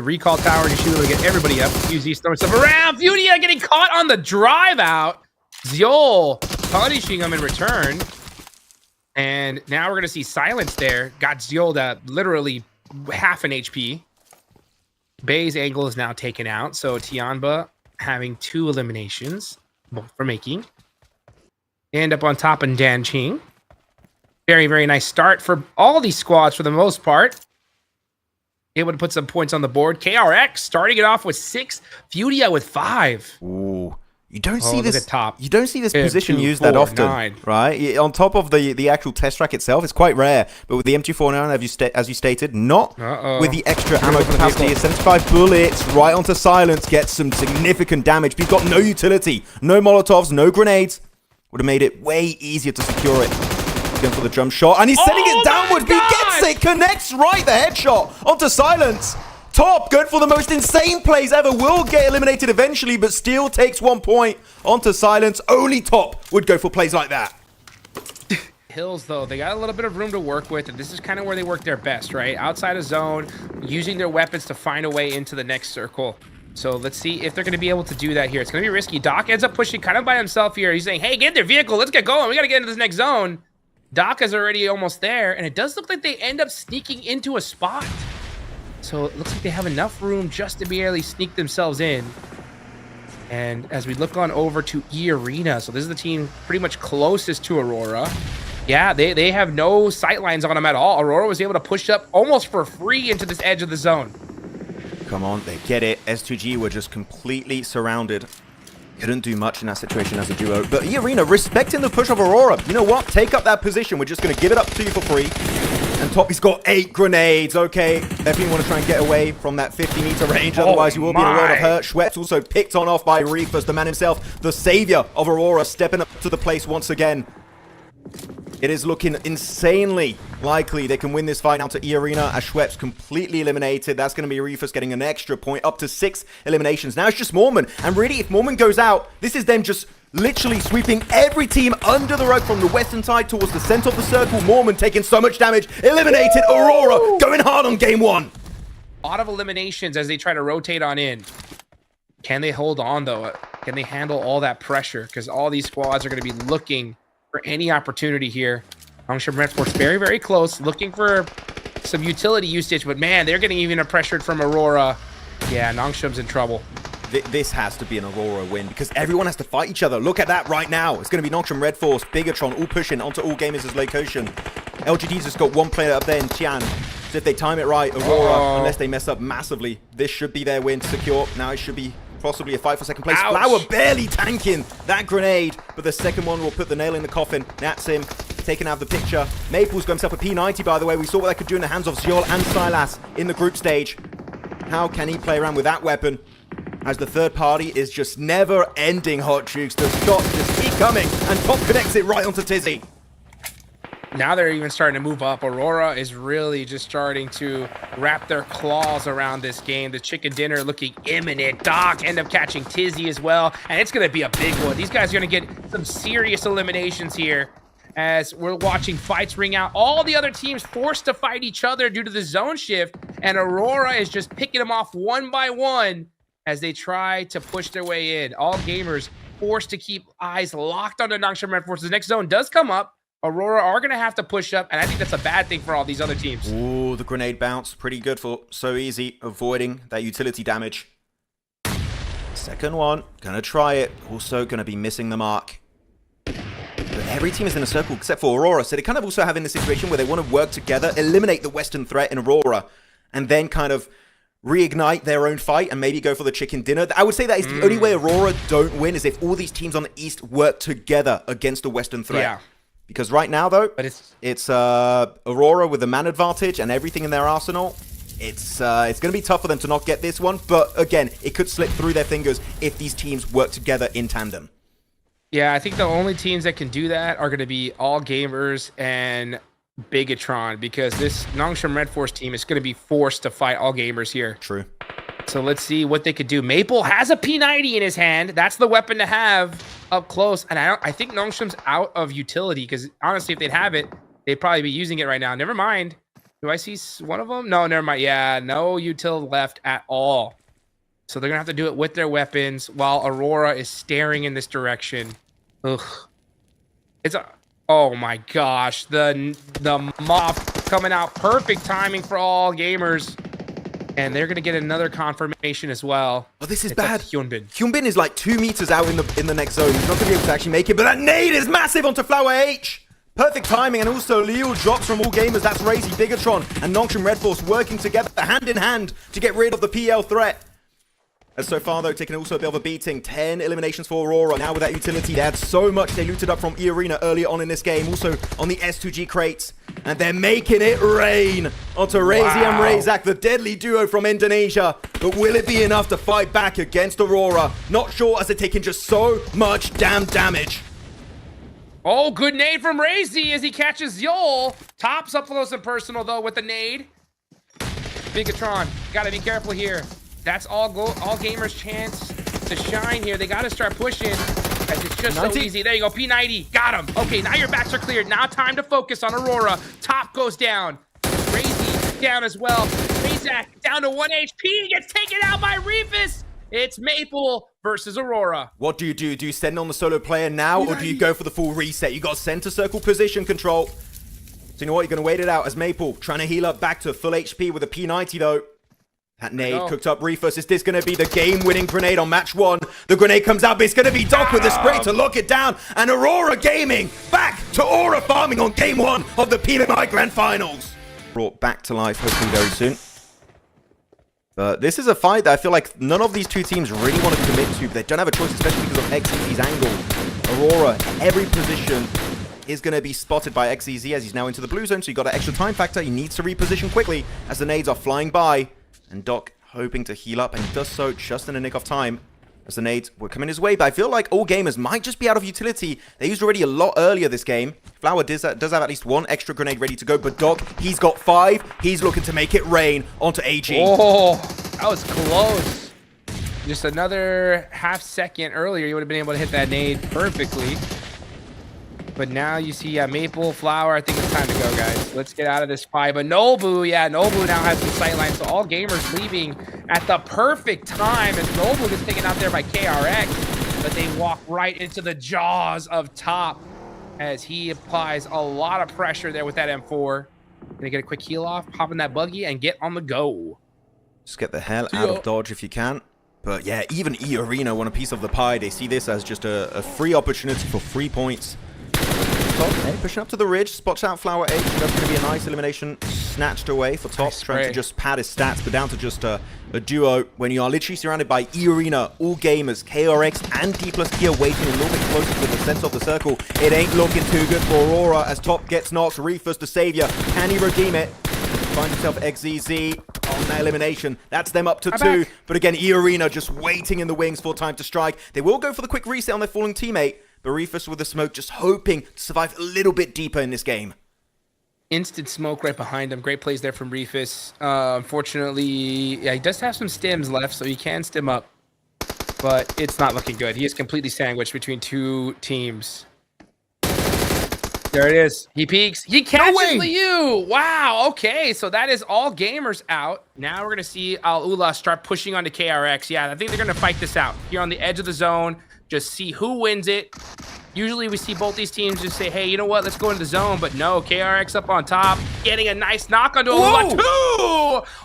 The recall tower, and she's able to get everybody up. UZ throwing stuff around. Fudia getting caught on the drive out. Zeol punishing him in return. And now we're going to see Silence there. Got Zeol to literally half an HP. Bay's angle is now taken out. So Tianba having 2 eliminations, both for making. End up on top in Dan Ching. Very, very nice start for all these squads for the most part. Able to put some points on the board. KRX starting it off with 6. Fudia with 5. Ooh. You don't see this top. You don't see this position used that often, 9. right? On top of the actual test track itself, it's quite rare. But with the M249, as you stated, not with the extra ammo capacity. 75 bullets right onto Silence, gets some significant damage. But he's got no utility, no Molotovs, no grenades. Would have made it way easier to secure it. Going for the jump shot, and he's sending it downwards. He gets it, connects right, the headshot onto Silence. Top, going for the most insane plays ever, will get eliminated eventually, but still takes 1 point onto Silence. Only Top would go for plays like that. Hills, though, they got a little bit of room to work with, and this is kind of where they work their best, right? Outside of zone, using their weapons to find a way into the next circle. So let's see if they're going to be able to do that here. It's going to be risky. Doc ends up pushing kind of by himself here. He's saying, hey, get in their vehicle. Let's get going. We got to get into this next zone. Doc is already almost there, and it does look like they end up sneaking into a spot. So it looks like they have enough room just to barely sneak themselves in. And as we look on over to E Arena, so this is the team pretty much closest to Aurora. Yeah, they have no sight lines on them at all. Aurora was able to push up almost for free into this edge of the zone. Come on, they get it. S2G were just completely surrounded. Couldn't do much in that situation as a duo. But E Arena respecting the push of Aurora. You know what? Take up that position. We're just going to give it up to you for free. And Toppy's got 8 grenades. Okay, definitely want to try and get away from that 50-meter range. Otherwise, you will be in a world of hurt. Schweppes also picked on off by Reefers, the man himself, the savior of Aurora, stepping up to the place once again. It is looking insanely likely they can win this fight out to E Arena as Schweppes completely eliminated. That's going to be Reefers getting an extra point, up to 6 eliminations. Now it's just Mormon. And really, if Mormon goes out, this is them just literally sweeping every team under the rug from the western side towards the center of the circle. Mormon taking so much damage. Eliminated. Aurora going hard on game 1. A lot of eliminations as they try to rotate on in. Can they hold on, though? Can they handle all that pressure? Because all these squads are going to be looking for any opportunity here. Nongshim Red Force very, very close, looking for some utility usage, but man, they're getting even pressured from Aurora. Yeah, Nongshim's in trouble. This has to be an Aurora win because everyone has to fight each other. Look at that right now. It's going to be Nongshim Red Force, Bigatron, all pushing onto All Gamers' location. LGD's just got 1 player up there in Tian. So if they time it right, Aurora, unless they mess up massively, this should be their win to secure. Now it should be possibly a fight for second place. Ouch. Flower barely tanking that grenade, but the second one will put the nail in the coffin. That's him taken out of the picture. Maple's got himself a P90, by the way. We saw what they could do in the hands of Zeol and Silas in the group stage. How can he play around with that weapon? As the third party is just never-ending hot jukes. The shots just keep coming, and Top connects it right onto Tizzy. Now they're even starting to move up. Aurora is really just starting to wrap their claws around this game. The chicken dinner looking imminent. Doc end up catching Tizzy as well, and it's going to be a big one. These guys are going to get some serious eliminations here as we're watching fights ring out. All the other teams forced to fight each other due to the zone shift, and Aurora is just picking them off one by one as they try to push their way in. All gamers forced to keep eyes locked on the Nongshim Red Force. The next zone does come up. Aurora are going to have to push up, and I think that's a bad thing for all these other teams. Ooh, the grenade bounce. Pretty good for So Easy, avoiding that utility damage. Second one, going to try it. Also going to be missing the mark. But every team is in a circle except for Aurora, so they kind of also have in a situation where they want to work together, eliminate the Western threat in Aurora, and then kind of reignite their own fight and maybe go for the chicken dinner. I would say that is the only way Aurora don't win is if all these teams on the East work together against the Western threat. Yeah. Because right now, though, but it's Aurora with the man advantage and everything in their arsenal. It's going to be tough for them to not get this one. But again, it could slip through their fingers if these teams work together in tandem. Yeah, I think the only teams that can do that are going to be All Gamers and Bigatron, because this Nongshim Red Force team is going to be forced to fight All Gamers here. True. So let's see what they could do. Maple has a P90 in his hand. That's the weapon to have up close. And I think Nongshim's out of utility, because honestly, if they'd have it, they'd probably be using it right now. Never mind. Do I see one of them? No, never mind. Yeah, no util left at all. So they're going to have to do it with their weapons while Aurora is staring in this direction. Ugh. It's a... Oh my gosh. The Moth coming out. Perfect timing for all gamers. And they're going to get another confirmation as well. Oh, this is bad. Hyunbin. Hyunbin is like 2 meters out in the next zone. He's not going to be able to actually make it, but that nade is massive onto Flower H. Perfect timing, and also Leo drops from all gamers. That's Razy, Bigatron, and Nongshim Red Force working together hand in hand to get rid of the PL threat. As so far, though, taking also a bit of a beating. 10 eliminations for Aurora. Now with that utility, they had so much they looted up from E-Arena earlier on in this game. Also on the S2G crates. And they're making it rain onto Razy and Razak, the deadly duo from Indonesia. But will it be enough to fight back against Aurora? Not sure, as they're taking just so much damn damage. Oh, good nade from Razy as he catches Yol. Tops up close and personal, though, with the nade. Bigatron, gotta be careful here. That's all gamers' chance to shine here. They gotta start pushing, as it's just so easy. There you go, P90, got him. Okay, now your backs are cleared. Now time to focus on Aurora. Top goes down. Razy down as well. Razak down to 1 HP, gets taken out by Reefus. It's Maple versus Aurora. What do? Do you send on the solo player now, or do you go for the full reset? You got center circle position control. So you know what? You're going to wait it out as Maple trying to heal up back to full HP with a P90, though. That nade cooked up Reefus. Is this going to be the game-winning grenade on match 1? The grenade comes out, but it's going to be Doc with the spray to lock it down. And Aurora Gaming back to Aura farming on game 1 of the Pmmi Grand Finals. Brought back to life, hopefully very soon. But this is a fight that I feel like none of these two teams really want to commit to. They don't have a choice, especially because of XEZ's angle. Aurora, every position is going to be spotted by XEZ as he's now into the blue zone, so you got an extra time factor. He needs to reposition quickly as the nades are flying by. And Doc hoping to heal up, and he does so just in the nick of time as the nades were coming his way. But I feel like all gamers might just be out of utility. They used already a lot earlier this game. Flower does have at least 1 extra grenade ready to go, but Doc, he's got 5. He's looking to make it rain onto AG. Oh, that was close. Just another half second earlier, you would have been able to hit that nade perfectly. But now you see Maple, Flower. I think it's time to go, guys. Let's get out of this fight. But Nobu, yeah, Nobu now has the sightline. So all gamers leaving at the perfect time as Nobu gets taken out there by KRX. But they walk right into the jaws of Top as he applies a lot of pressure there with that M4. Gonna get a quick heal off, hop in that buggy, and get on the go. Just get the hell out of dodge if you can. But yeah, even E-Arena want a piece of the pie. They see this as just a free opportunity for 3 points. Top, pushing up to the ridge, spots out Flower H. That's going to be a nice elimination snatched away for Top, trying to just pad his stats, but down to just a duo when you are literally surrounded by E-Arena, all gamers, KRX, and D plus Kia waiting a little bit closer to the center of the circle. It ain't looking too good for Aurora as Top gets knocked. Reefus, the savior. Can he redeem it? Find himself XZZ on that elimination. That's them up to 2. But again, E-Arena just waiting in the wings for time to strike. They will go for the quick reset on their falling teammate. But Reefus with the smoke just hoping to survive a little bit deeper in this game. Instant smoke right behind him. Great plays there from Reefus. Unfortunately, yeah, he does have some stims left, so he can stim up. But it's not looking good. He is completely sandwiched between 2 teams. There it is. He peeks. He catches Liu. Wow. Okay. So that is all gamers out. Now we're going to see Al-Ula start pushing onto KRX. Yeah, I think they're going to fight this out here on the edge of the zone. Just see who wins it. Usually we see both these teams just say, hey, you know what? Let's go into the zone. But no, KRX up on top, getting a nice knock onto Al-Ula. 2!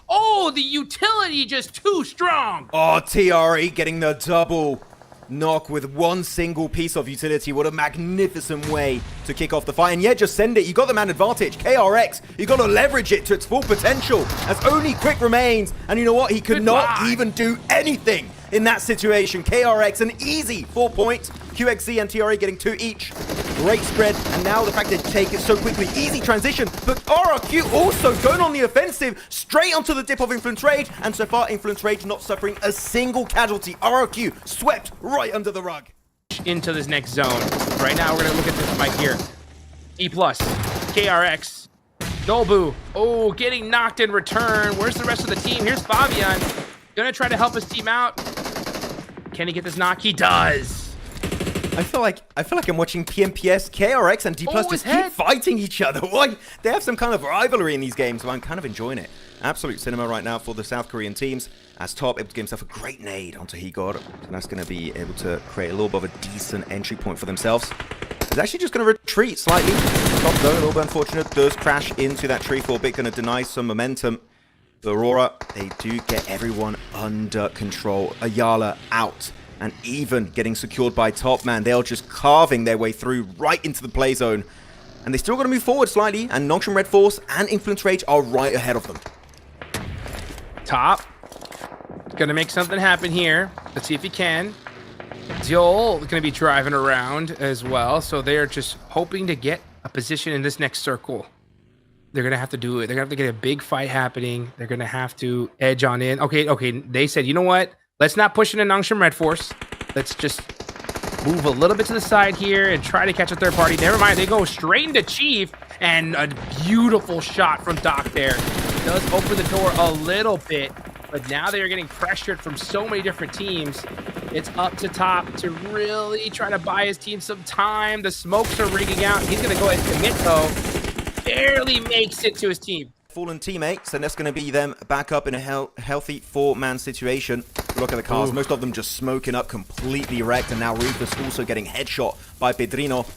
Oh, the utility just too strong. Oh, TRE getting the double knock with 1 single piece of utility. What a magnificent way to kick off the fight. And yeah, just send it. You got the man advantage. KRX, you got to leverage it to its full potential as only Quick remains. And you know what? He could not even do anything in that situation. KRX, an easy 4 points. QXZ and TRE getting 2 each. Great spread, and now the fact they take it so quickly. Easy transition, but RRQ also going on the offensive, straight onto the dip of Influence Rage, and so far Influence Rage not suffering a single casualty. RRQ swept right under the rug. Into this next zone. Right now we're going to look at this fight here. E+, KRX, Nobu. Oh, getting knocked in return. Where's the rest of the team? Here's Fabian. Gonna try to help his team out. Can he get this knock? He does. I feel like I'm watching PMPS, KRX, and D+ Oh, just his head. keep fighting each other. Why? They have some kind of rivalry in these games, so I'm kind of enjoying it. Absolute cinema right now for the South Korean teams. As Top able to get himself a great nade onto Higor, and that's going to be able to create a little bit of a decent entry point for themselves. He's actually just going to retreat slightly. Top though, a little bit unfortunate, does crash into that tree for a bit, going to deny some momentum. The Aurora, they do get everyone under control. Ayala out. And even getting secured by Top, man. They are just carving their way through right into the play zone. And they still got to move forward slightly. And Nongshim Red Force and Influence Rage are right ahead of them. Top. Gonna make something happen here. Let's see if he can. Joel gonna be driving around as well. So they're just hoping to get a position in this next circle. They're gonna have to do it. They're gonna have to get a big fight happening. They're gonna have to edge on in. Okay. They said, you know what? Let's not push into Nongshim Red Force. Let's just move a little bit to the side here and try to catch a third party. Never mind. They go straight into Chief, and a beautiful shot from Doc there. It does open the door a little bit, but now they are getting pressured from so many different teams. It's up to Top to really try to buy his team some time. The smokes are rigging out. He's going to go ahead and commit, though. Barely makes it to his team. Fallen teammates, and that's going to be them back up in a healthy 4-man situation. Look at the cars, most of them just smoking up, completely wrecked, and now Rufus also getting headshot by Pedrino.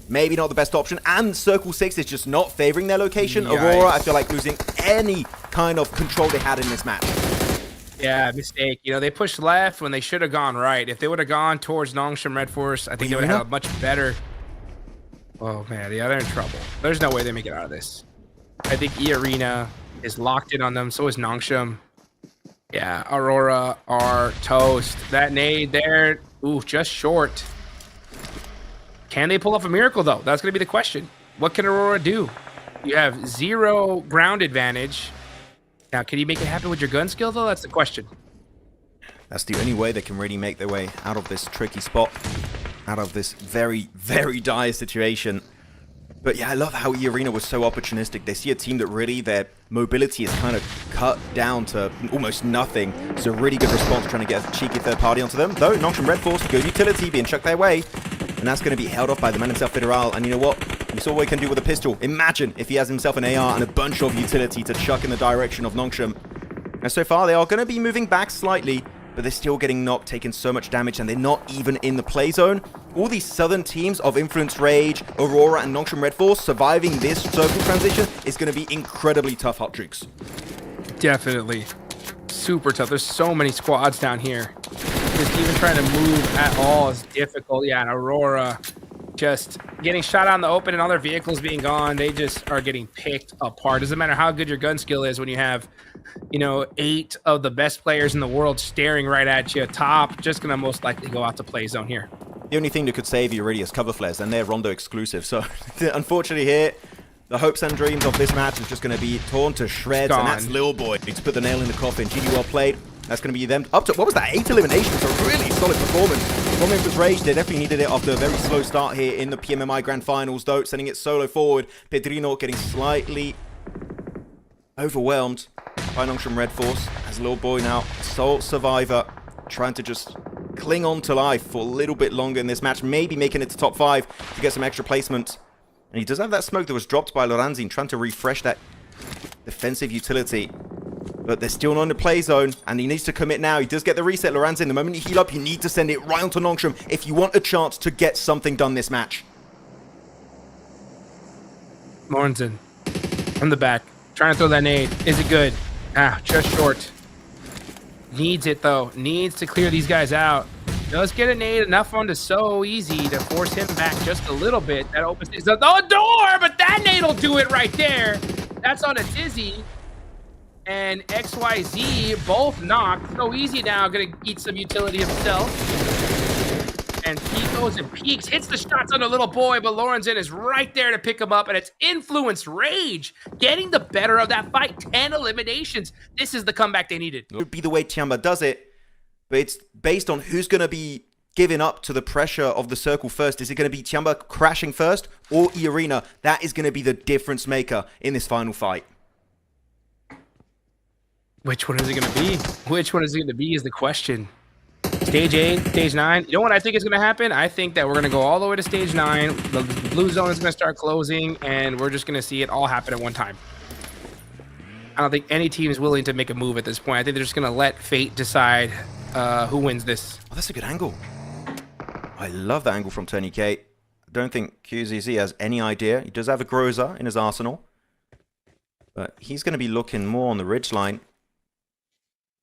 Maybe not the best option, and Circle 6 is just not favoring their location. Yikes. Aurora, I feel like losing any kind of control they had in this match. Yeah, mistake. You know, they pushed left when they should have gone right. If they would have gone towards Nongshim Red Force, I think they would have had a much better... Oh, man, yeah, they're in trouble. There's no way they make it out of this. I think E-Arena is locked in on them. So is Nongshim. Yeah, Aurora are toast. That nade there, ooh, just short. Can they pull off a miracle, though? That's going to be the question. What can Aurora do? You have 0 ground advantage. Now, can you make it happen with your gun skill, though? That's the question. That's the only way they can really make their way out of this tricky spot. Out of this very, very dire situation. But yeah, I love how E-Arena was so opportunistic. They see a team that really, their mobility is kind of cut down to almost nothing. It's a really good response trying to get a cheeky third party onto them. Though, Nongshim Red Force, good utility being chucked their way. And that's going to be held off by the man himself, Federal. And you know what? You saw what he can do with a pistol. Imagine if he has himself an AR and a bunch of utility to chuck in the direction of Nongshim. And so far, they are going to be moving back slightly. But they're still getting knocked, taking so much damage, and they're not even in the play zone. All these southern teams of Influence Rage, Aurora, and Nongshim Red Force surviving this circle transition is going to be incredibly tough, Hot Jukes. Definitely. Super tough. There's so many squads down here. Just even trying to move at all is difficult. Yeah, and Aurora just getting shot out in the open and all their vehicles being gone. They just are getting picked apart. Doesn't matter how good your gun skill is when you have, you know, 8 of the best players in the world staring right at you. Top just gonna most likely go out to play zone here. The only thing that could save you really is cover flares, and they're Rondo exclusive. So unfortunately here, the hopes and dreams of this match is just going to be torn to shreds, and that's Lil Boy. Need to put the nail in the coffin. GG well played. That's going to be them up to, what was that, 8 eliminations? A really solid performance from Influence Rage. They definitely needed it after a very slow start here in the PMMI Grand Finals, though, sending it solo forward. Pedrino getting slightly overwhelmed by Nongshim Red Force, as Lil Boy now, sole survivor, trying to just cling on to life for a little bit longer in this match, maybe making it to top 5 to get some extra placement. And he does have that smoke that was dropped by Loranzin, trying to refresh that defensive utility. But they're still not in the play zone, and he needs to commit now. He does get the reset, Loranzin. The moment you heal up, you need to send it right onto Nongshim if you want a chance to get something done this match. Lorenzen from the back, trying to throw that nade. Is it good? Ah, just short. Needs it, though. Needs to clear these guys out. Does get a nade enough onto so easy to force him back just a little bit. That opens the door, but that nade will do it right there. That's on a Dizzy. And XYZ both knocked. So easy now, gonna eat some utility himself. And he goes and peeks, hits the shots on the Little Boy, but Lorenzen is right there to pick him up, and it's Influence Rage getting the better of that fight. 10 eliminations. This is the comeback they needed. It would be the way Tiamba does it, but it's based on who's going to be giving up to the pressure of the circle first. Is it going to be Tiamba crashing first, or E-Arena? That is going to be the difference maker in this final fight. Which one is it going to be? Which one is it going to be is the question. Stage 8, Stage 9. You know what I think is going to happen? I think that we're going to go all the way to Stage 9. The blue zone is going to start closing, and we're just going to see it all happen at one time. I don't think any team is willing to make a move at this point. I think they're just going to let fate decide who wins this. Oh, that's a good angle. I love that angle from Tony K. I don't think QZZ has any idea. He does have a Groza in his arsenal. But he's going to be looking more on the ridgeline.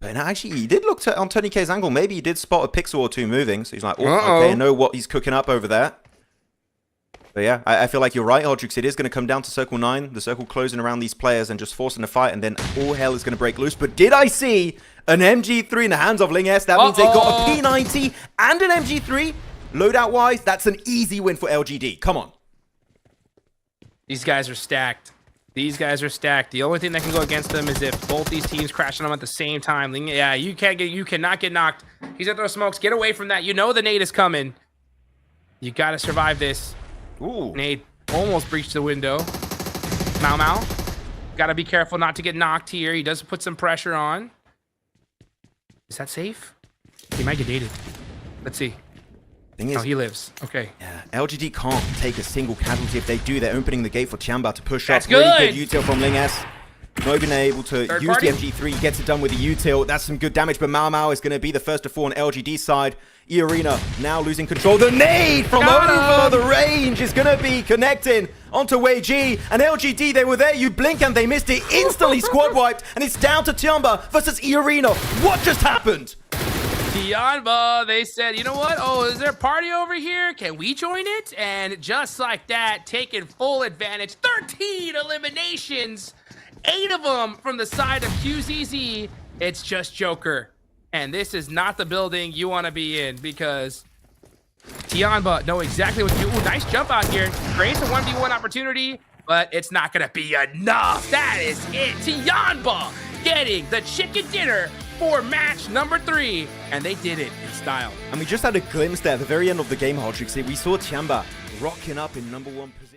But actually, he did look on Tony K's angle. Maybe he did spot a pixel or two moving. So he's like, oh, okay, I know what he's cooking up over there. But yeah, I feel like you're right, Hodrix. It is going to come down to Circle 9. The circle closing around these players and just forcing a fight. And then all hell is going to break loose. But did I see an MG3 in the hands of Ling S? That means they got a P90 and an MG3. Loadout-wise, that's an easy win for LGD. Come on. These guys are stacked. These guys are stacked. The only thing that can go against them is if both these teams crash on them at the same time. Yeah, you cannot get knocked. He's gonna throw smokes. Get away from that. You know the nade is coming. You gotta survive this. Ooh. Nade almost breached the window. Mau. Gotta be careful not to get knocked here. He does put some pressure on. Is that safe? He might get dated. Let's see. Thing is, oh, he lives. Okay. Yeah, LGD can't take a single casualty. If they do, they're opening the gate for Chamba to push That's up. Good. Really good util from Ling S. Not even able to Third use party? the MG3. Gets it done with the util. That's some good damage, but Mau is going to be the first to fall on LGD side. E-Arena now losing control. The nade from over the range is going to be connecting onto Wei G. And LGD, they were there. You blink and they missed it. Instantly squad wiped. And it's down to Chamba versus E-Arena. What just happened? Tianba, they said, you know what? Oh, is there a party over here? Can we join it? And just like that, taking full advantage. 13 eliminations, 8 of them from the side of QZZ. It's just Joker. And this is not the building you want to be in because Tianba know exactly what to do. Ooh, nice jump out here. Creates a 1v1 opportunity, but it's not going to be enough. That is it. Tianba getting the chicken dinner for match number 3, and they did it in style. And we just had a glimpse there at the very end of the game, Hodrix. We saw Chamba rocking up in #1 position.